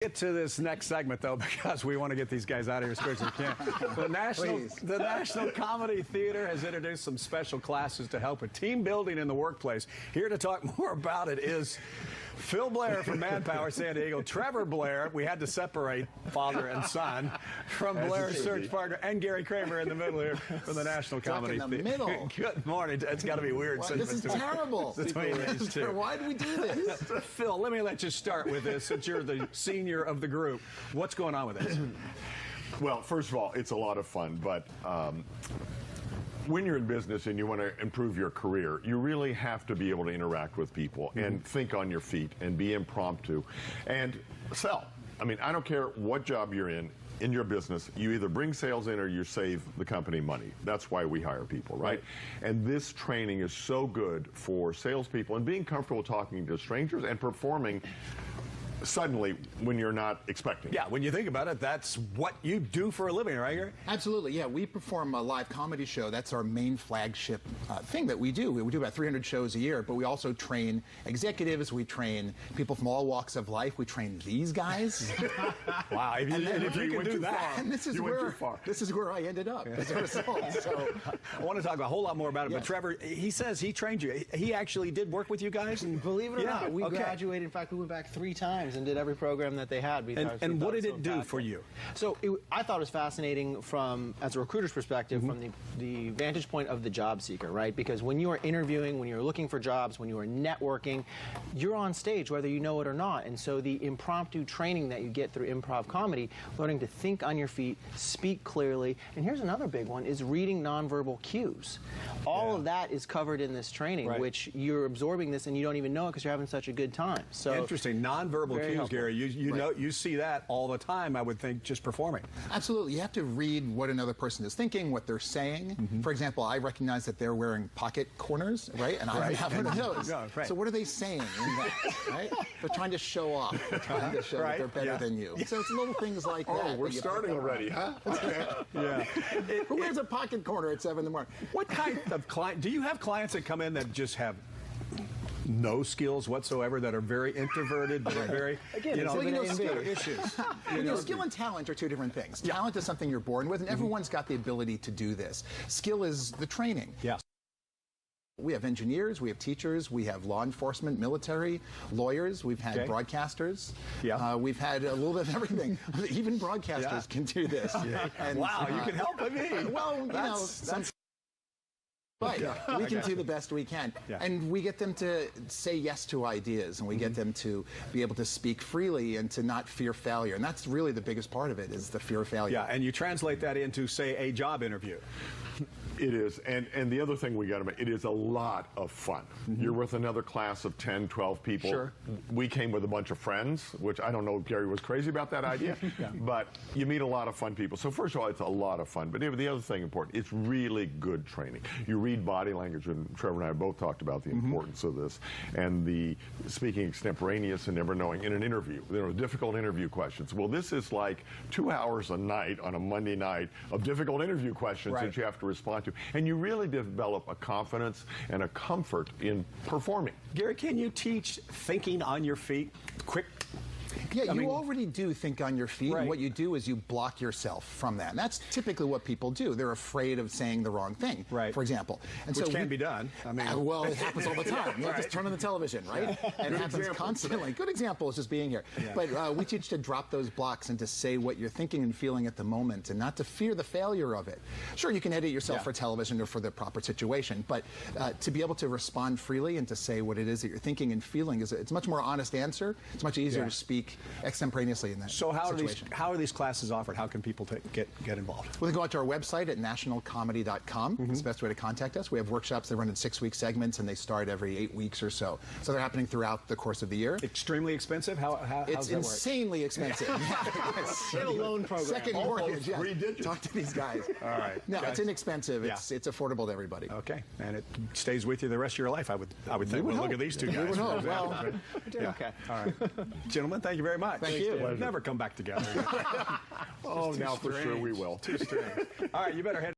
Get to this next segment, though, because we want to get these guys out of here as quick as we can. The National Comedy Theater has introduced some special classes to help with team building in the workplace. Here to talk more about it is Phil Blair from Manpower San Diego, Trevor Blair, we had to separate father and son, from Blair's search partner, and Gary Kramer in the middle here from the National Comedy Theater. Middle. Good morning. It's got to be weird. Well, this is terrible. Between these two. Why do we do this? Phil, let me let you start with this since you're the senior of the group. What's going on with this? Well, first of all, it's a lot of fun, but when you're in business and you want to improve your career, you really have to be able to interact with people and think on your feet and be impromptu and sell. I mean, I don't care what job you're in your business, you either bring sales in or you save the company money. That's why we hire people, right? And this training is so good for salespeople and being comfortable talking to strangers and performing suddenly when you're not expecting. Yeah, when you think about it, that's what you do for a living, right, Gary? Absolutely, yeah. We perform a live comedy show. That's our main flagship thing that we do. We do about 300 shows a year, but we also train executives. We train people from all walks of life. We train these guys. Wow, if you can do that. And this is where I ended up as a result. So I want to talk a whole lot more about it, but Trevor, he says he trained you. He actually did work with you guys? And believe it or not, we graduated. In fact, we went back 3 times and did every program that they had. And what did it do for you? So I thought it was fascinating from, as a recruiter's perspective, from the vantage point of the job seeker, right? Because when you are interviewing, when you're looking for jobs, when you are networking, you're on stage whether you know it or not. And so the impromptu training that you get through improv comedy, learning to think on your feet, speak clearly, and here's another big one, is reading nonverbal cues. All of that is covered in this training, which you're absorbing this and you don't even know it because you're having such a good time. So interesting. Nonverbal cues, Gary. You know, you see that all the time, I would think, just performing. Absolutely. You have to read what another person is thinking, what they're saying. For example, I recognize that they're wearing pocket corners, right? And I don't have one of those. So what are they saying in that, right? They're trying to show off. They're trying to show that they're better than you. So it's little things like that. Oh, we're starting already, huh? Okay. Who wears a pocket corner at 7 in the morning? What kind of client, do you have clients that come in that just have no skills whatsoever, that are very introverted, that are very, skill issues. Skill and talent are 2 different things. Talent is something you're born with, and everyone's got the ability to do this. Skill is the training. We have engineers, we have teachers, we have law enforcement, military, lawyers, we've had broadcasters. We've had a little bit of everything. Even broadcasters can do this. And, wow, you can help me. Well, that's we can do the best we can. And we get them to say yes to ideas, and we get them to be able to speak freely and to not fear failure. And that's really the biggest part of it, is the fear of failure. Yeah, and you translate that into, say, a job interview. It is, and the other thing we got to make, it is a lot of fun. You're with another class of 10, 12 people. We came with a bunch of friends, which I don't know if Gary was crazy about that idea, but you meet a lot of fun people. So first of all, it's a lot of fun, but the other thing important, it's really good training. You read body language, and Trevor and I both talked about the importance of this, and the speaking extemporaneous and never knowing in an interview. There are difficult interview questions. Well, this is like 2 hours a night on a Monday night of difficult interview questions that you have to respond to. And you really develop a confidence and a comfort in performing. Gary, can you teach thinking on your feet? Quick. Yeah, you already do think on your feet, and what you do is you block yourself from that. And that's typically what people do. They're afraid of saying the wrong thing, for example. And which can be done. I mean, well, it happens all the time. You just turn on the television, right? And it happens constantly. Good example is just being here. But we teach to drop those blocks and to say what you're thinking and feeling at the moment, and not to fear the failure of it. Sure, you can edit yourself for television or for the proper situation, but to be able to respond freely and to say what it is that you're thinking and feeling, it's a much more honest answer. It's much easier to speak extemporaneously in that situation. How are these classes offered? How can people get involved? Well, they go out to our website at nationalcomedy.com. It's the best way to contact us. We have workshops that run in 6-week segments, and they start every 8 weeks or so. So they're happening throughout the course of the year. Extremely expensive? It's insanely expensive. Get a loan program. Second mortgage. Talk to these guys. All right. No, it's inexpensive. It's affordable to everybody. Okay, and it stays with you the rest of your life, I would think. Well, look at these 2 guys. We would hope. Well, okay. All right. Gentlemen, thank you very much. Thank you. Never come back together. Oh, now for sure we will. Too strange. All right, you better head.